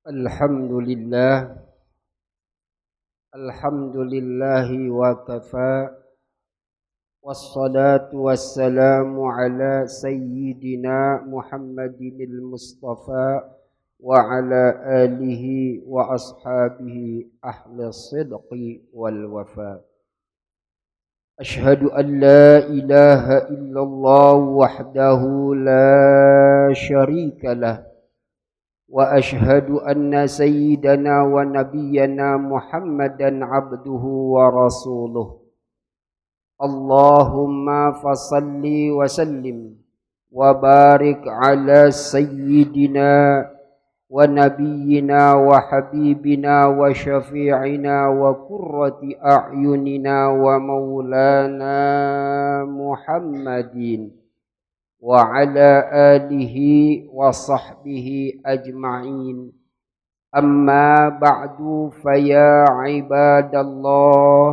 Alhamdulillah, alhamdulillahi wa kafa, wassalatu wassalamu ala sayyidina Muhammadinil Mustafa wa ala alihi wa ashabihi ahli sidqi wal wafa. Ashhadu an la ilaha illallah wahdahu la syarika lah. وأشهد أن سيدنا ونبينا محمدا عبده ورسوله اللهم فصل وسلم وبارك على سيدنا ونبينا وحبيبنا وشفيعنا وقرة أعيننا ومولانا محمد وعلى آله وصحبه أجمعين أما بعد فيا عباد الله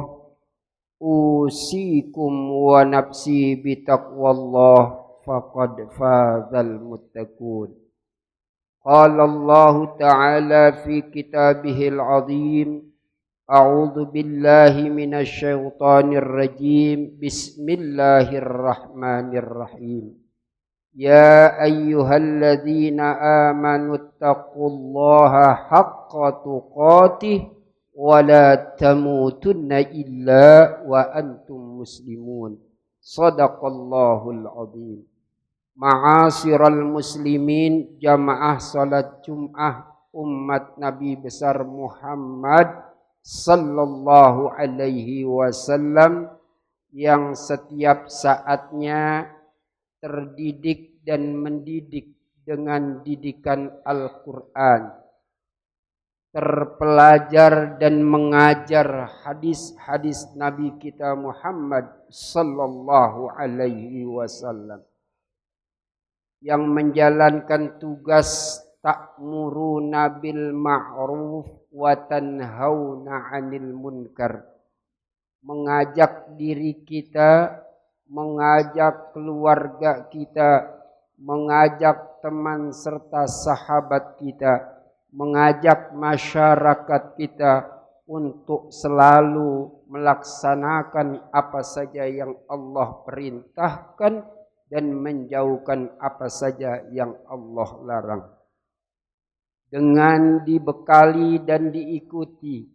أوصيكم ونفسي بتقوى الله فقد فاز المتقون قال الله تعالى في كتابه العظيم أعوذ بالله من الشيطان الرجيم بسم الله الرحمن الرحيم يا أيها الذين آمنوا اتقوا الله حق تقاته ولا تموتن إلا وأنتم مسلمون صدق الله العظيم. Ma'asyiral muslimin, jamaah salat Jum'ah umat Nabi besar Muhammad sallallahu alaihi wasallam yang setiap saatnya terdidik dan mendidik dengan didikan Al-Quran, terpelajar dan mengajar hadis-hadis Nabi kita Muhammad sallallahu alaihi wasallam, yang menjalankan tugas ta'muruna bil ma'ruf wa tanhauna 'anil munkar, mengajak diri kita, mengajak keluarga kita, mengajak teman serta sahabat kita, mengajak masyarakat kita untuk selalu melaksanakan apa saja yang Allah perintahkan dan menjauhkan apa saja yang Allah larang, dengan dibekali dan diikuti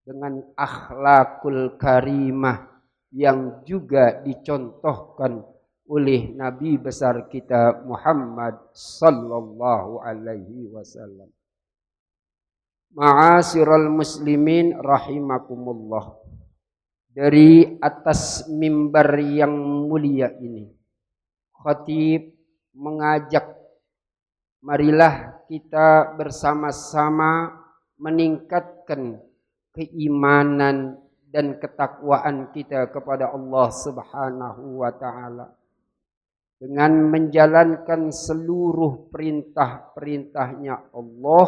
dengan akhlakul karimah yang juga dicontohkan oleh Nabi besar kita Muhammad sallallahu alaihi wasallam. Ma'asyiral muslimin rahimakumullah, dari atas mimbar yang mulia ini khatib mengajak, marilah kita bersama-sama meningkatkan keimanan dan ketakwaan kita kepada Allah Subhanahu wa taala dengan menjalankan seluruh perintah-perintahnya Allah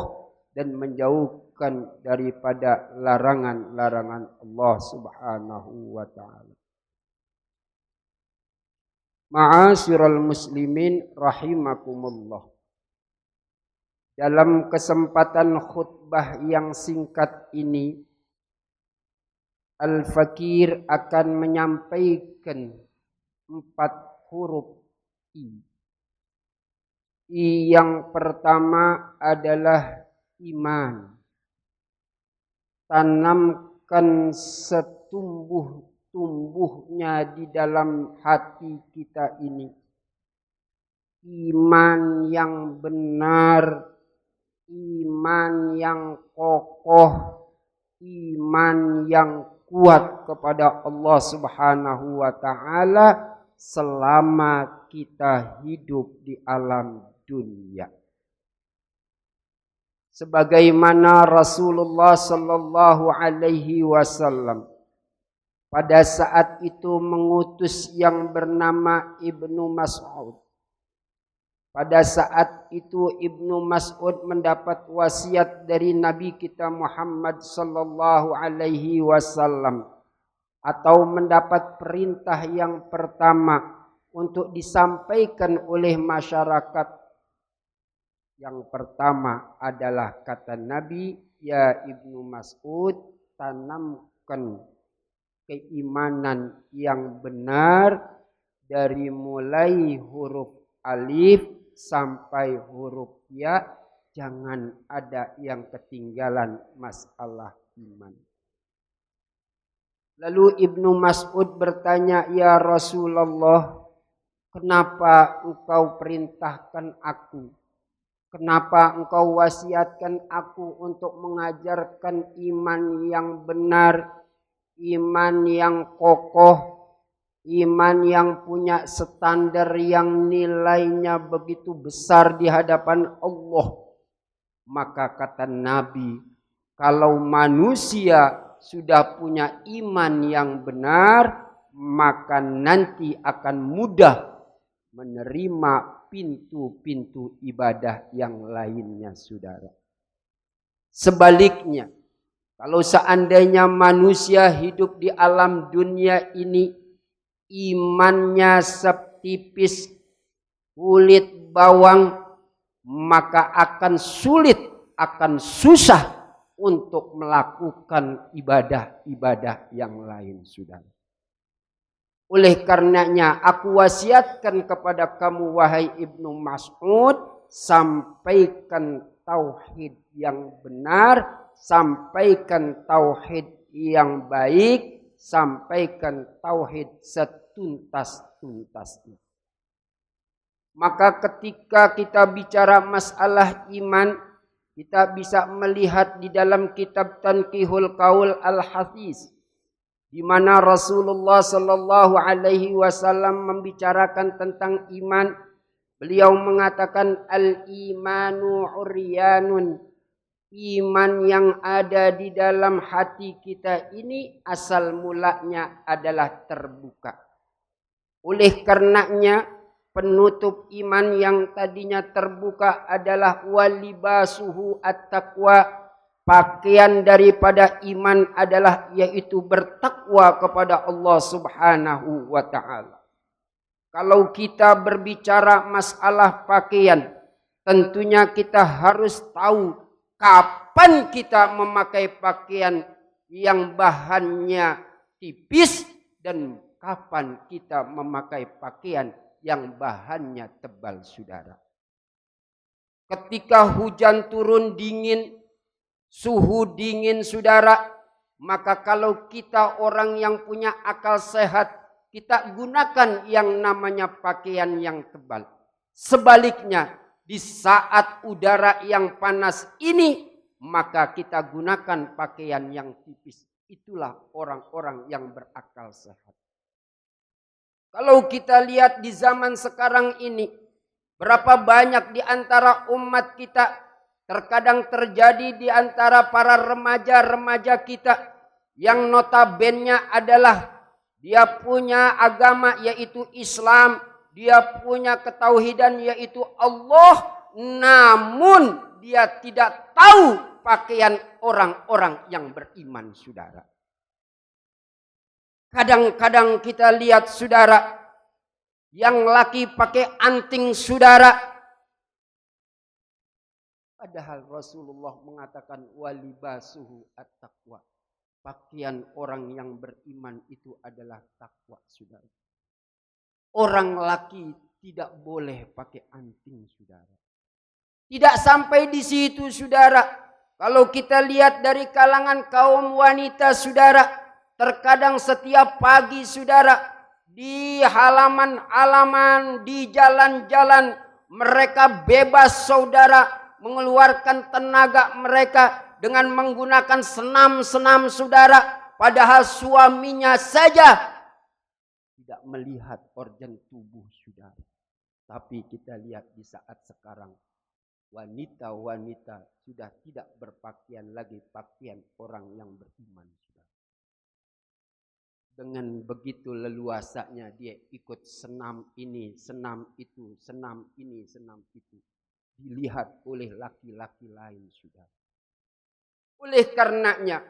dan menjauhkan daripada larangan-larangan Allah Subhanahu wa taala. Ma'asyiral muslimin rahimakumullah, dalam kesempatan khutbah yang singkat ini Al-Fakir akan menyampaikan 4 huruf I. I yang pertama adalah iman. Tanamkan setumbuh-tumbuhnya di dalam hati kita ini iman yang benar, iman yang kokoh, iman yang kuat kepada Allah Subhanahu wa taala selama kita hidup di alam dunia. Sebagaimana Rasulullah sallallahu alaihi wasallam pada saat itu mengutus yang bernama Ibnu Mas'ud. Pada saat itu Ibnu Mas'ud mendapat wasiat dari Nabi kita Muhammad sallallahu alaihi wasallam, atau mendapat perintah yang pertama untuk disampaikan oleh masyarakat Yang pertama adalah kata Nabi, ya Ibnu Mas'ud, tanamkan keimanan yang benar dari mulai huruf alif sampai huruf ya, jangan ada yang ketinggalan masalah iman. Lalu Ibnu Mas'ud bertanya, ya Rasulullah, kenapa engkau perintahkan aku? Kenapa engkau wasiatkan aku untuk mengajarkan iman yang benar, iman yang kokoh, iman yang punya standar yang nilainya begitu besar di hadapan Allah? Maka kata Nabi, kalau manusia sudah punya iman yang benar, maka nanti akan mudah menerima pintu-pintu ibadah yang lainnya, saudara. Sebaliknya, kalau seandainya manusia hidup di alam dunia ini, imannya setipis kulit bawang, maka akan sulit, akan susah untuk melakukan ibadah-ibadah yang lain, saudara. Oleh karenanya aku wasiatkan kepada kamu wahai Ibnu Mas'ud, sampaikan tauhid yang benar, sampaikan tauhid yang baik, sampaikan tauhid setuntas-tuntasnya. Maka ketika kita bicara masalah iman, kita bisa melihat di dalam kitab Tanqihul Qaul Al-Hafiz, di mana Rasulullah sallallahu alaihi wasallam membicarakan tentang iman. Beliau mengatakan al-imanu uryanun. Iman yang ada di dalam hati kita ini asal mulanya adalah terbuka. Oleh karenanya penutup iman yang tadinya terbuka adalah walibasuhu at-taqwa. Pakaian daripada iman adalah yaitu bertakwa kepada Allah Subhanahu wa ta'ala. Kalau kita berbicara masalah pakaian, tentunya kita harus tahu kapan kita memakai pakaian yang bahannya tipis dan kapan kita memakai pakaian yang bahannya tebal, saudara. Ketika hujan turun dingin, suhu dingin, saudara, maka kalau kita orang yang punya akal sehat, kita gunakan yang namanya pakaian yang tebal. Sebaliknya, di saat udara yang panas ini, maka kita gunakan pakaian yang tipis. Itulah orang-orang yang berakal sehat. Kalau kita lihat di zaman sekarang ini, berapa banyak di antara umat kita, terkadang terjadi di antara para remaja-remaja kita yang notabene adalah dia punya agama yaitu Islam, dia punya ketauhidan yaitu Allah, namun dia tidak tahu pakaian orang-orang yang beriman, saudara. Kadang-kadang kita lihat, saudara, yang laki pakai anting, saudara. Padahal Rasulullah mengatakan walibasuhu at-taqwa. Pakaian orang yang beriman itu adalah takwa, saudara. Orang laki tidak boleh pakai anting, saudara. Tidak sampai di situ, saudara. Kalau kita lihat dari kalangan kaum wanita, saudara, terkadang setiap pagi, saudara, di halaman-halaman, di jalan-jalan, mereka bebas, saudara, mengeluarkan tenaga mereka dengan menggunakan senam-senam, saudara. Padahal suaminya saja tidak melihat organ tubuh, saudara. Tapi kita lihat di saat sekarang, wanita-wanita sudah tidak berpakaian lagi pakaian orang yang beriman, saudara. Dengan begitu leluasanya dia ikut senam ini, senam itu, senam ini, senam itu. Dilihat oleh laki-laki lain, saudara. Oleh karenanya,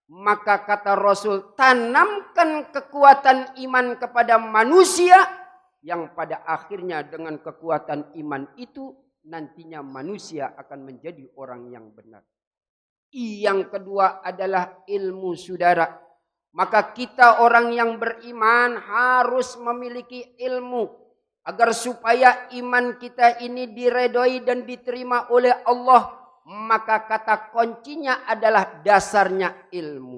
maka kata Rasul, tanamkan kekuatan iman kepada manusia yang pada akhirnya dengan kekuatan iman itu nantinya manusia akan menjadi orang yang benar. Yang kedua adalah ilmu, saudara. Maka kita orang yang beriman harus memiliki ilmu agar supaya iman kita ini diredoi dan diterima oleh Allah. Maka kata kuncinya adalah dasarnya ilmu.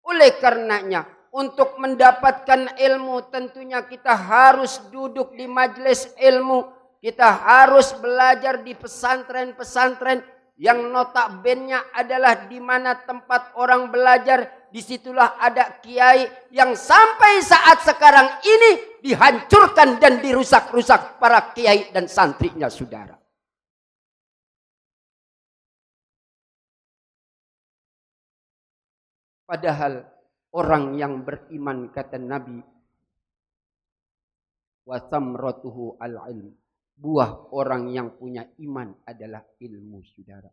Oleh karenanya, untuk mendapatkan ilmu tentunya kita harus duduk di majelis ilmu. Kita harus belajar di pesantren-pesantren yang notabene adalah di mana tempat orang belajar. Disitulah ada kiai yang sampai saat sekarang ini dihancurkan dan dirusak-rusak para kiai dan santrinya, saudara. Padahal orang yang beriman, kata Nabi, wa thamratuhu al-ilm. Buah orang yang punya iman adalah ilmu, saudara.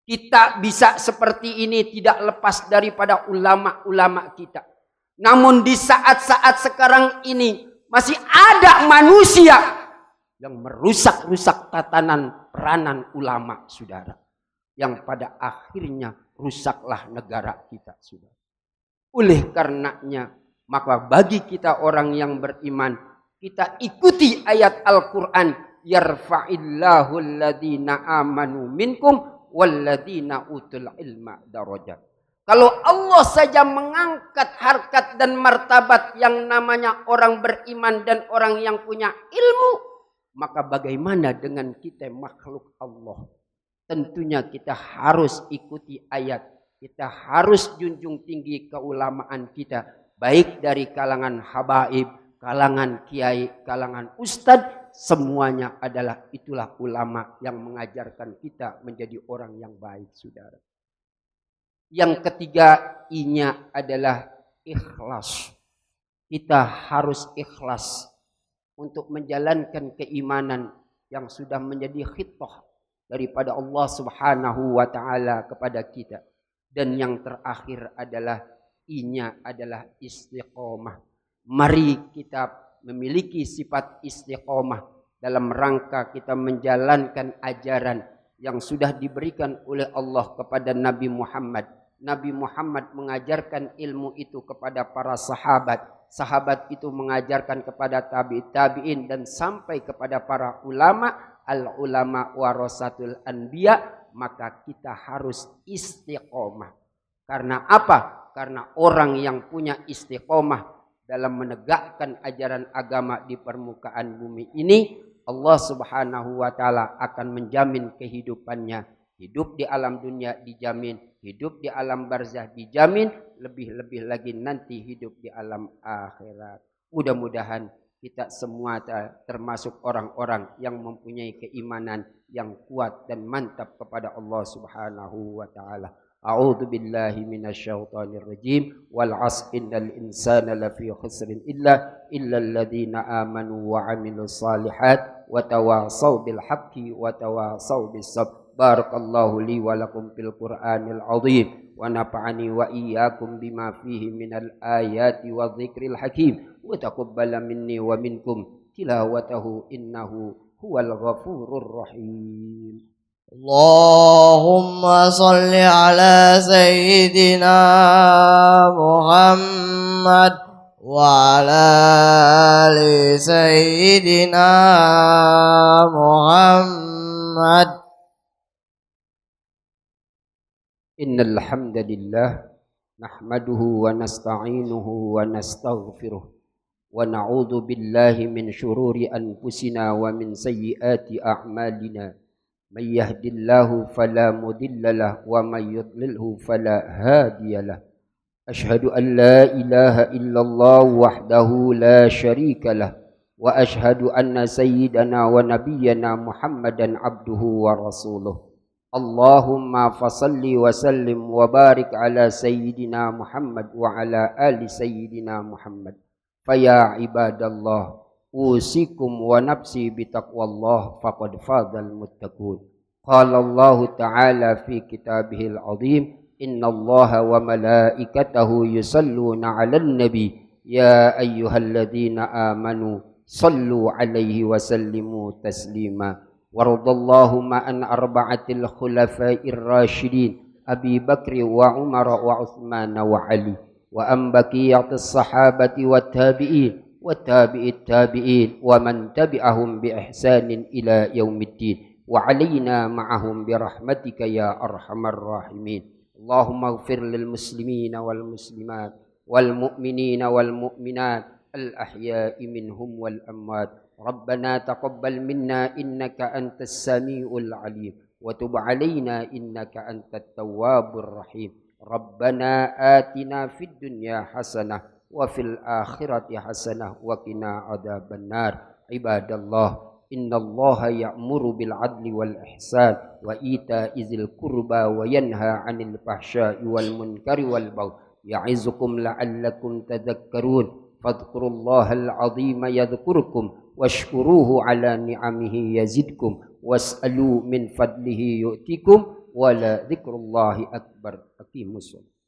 Kita bisa seperti ini tidak lepas daripada ulama-ulama kita. Namun di saat-saat sekarang ini masih ada manusia yang merusak-rusak tatanan peranan ulama, saudara. Yang pada akhirnya rusaklah negara kita, saudara. Oleh karenanya, maka bagi kita orang yang beriman, kita ikuti ayat Al-Quran. Yarfa'illahu alladhina amanu minkum walladhina utul ilma darajat. Kalau Allah saja mengangkat harkat dan martabat yang namanya orang beriman dan orang yang punya ilmu, maka bagaimana dengan kita makhluk Allah? Tentunya kita harus ikuti ayat. Kita harus junjung tinggi keulamaan kita. Baik dari kalangan habaib, kalangan kiai, kalangan ustadz, semuanya adalah itulah ulama yang mengajarkan kita menjadi orang yang baik, saudara. Yang ketiga, I-nya adalah ikhlas. Kita harus ikhlas untuk menjalankan keimanan yang sudah menjadi khitbah daripada Allah Subhanahu wa taala kepada kita. Dan yang terakhir adalah I-nya adalah istiqomah. Mari kita memiliki sifat istiqomah dalam rangka kita menjalankan ajaran yang sudah diberikan oleh Allah kepada Nabi Muhammad. Nabi Muhammad mengajarkan ilmu itu kepada para sahabat. Sahabat itu mengajarkan kepada tabi'in dan sampai kepada para ulama. Al-ulama warasatul anbiya. Maka kita harus istiqomah. Karena apa? Karena orang yang punya istiqomah dalam menegakkan ajaran agama di permukaan bumi ini, Allah Subhanahu wa taala akan menjamin kehidupannya. Hidup di alam dunia dijamin, hidup di alam barzah dijamin, lebih-lebih lagi nanti hidup di alam akhirat. Mudah-mudahan kita semua termasuk orang-orang yang mempunyai keimanan yang kuat dan mantap kepada Allah Subhanahu wa taala. A'udzu billahi minasyaitonir rajim. Wal 'asri innal insana lafi khusrin illa alladziina aamanu wa 'amilus shalihat wa tawashaw bil haqqi wa tawashaw bis sabr. Barakallahu li wa lakum fil Qur'anil 'azim wa nafa'ani wa iyyakum bima fihi minal ayati wa dzikril hakim wa taqabbala minni wa minkum tilawatahu innahu huwal ghafurur rahim. Allahumma salli ala Sayyidina Muhammad wa ala ali Sayyidina Muhammad. Innal hamdalillah nahmaduhu wa nasta'inuhu wa nastaghfiruh wa na'udzu billahi min syururi anfusina wa min sayyiati a'malina. من يهد الله فلا مضل له ومن يضلله فلا هادي له أشهد أن لا إله إلا الله وحده لا شريك له وأشهد أن سيدنا ونبينا محمدا عبده ورسوله اللهم فصل وسلم وبارك على سيدنا محمد وعلى آل سيدنا محمد فيا عباد الله أوصيكم ونفسي بتقوى الله فقد فاز المتقون قال الله تعالى في كتابه العظيم إن الله وملائكته يصلون على النبي يا أيها الذين آمنوا صلوا عليه وسلموا تسليما وارض اللهم عن أربعة الخلفاء الراشدين أبي بكر وعمر وعثمان وعلي، وأن بقية الصحابة والتابعين وتابع التابعين ومن تبعهم بإحسان إلى يوم الدين، وعلينا معهم برحمتك يا أرحم الراحمين. اللهم اغفر للمسلمين والمسلمات والمؤمنين والمؤمنات الأحياء منهم والأموات. ربنا تقبل منا إنك أنت السميع العليم، وتب علينا إنك أنت التواب الرحيم. ربنا آتنا في الدنيا حسنة وفي الآخرة حسنة وقنا عذاب النار. عباد الله، إن الله يأمر بالعدل والإحسان وإيتاء ذي القربى وينهى عن الفحشاء والمنكر والبغي يعظكم لعلكم تذكرون. فاذكروا الله العظيم يذكركم واشكروه على نعمه يزدكم واسألوا من فضله يؤتكم ولذكر الله أكبر. أقيموا الصلاة.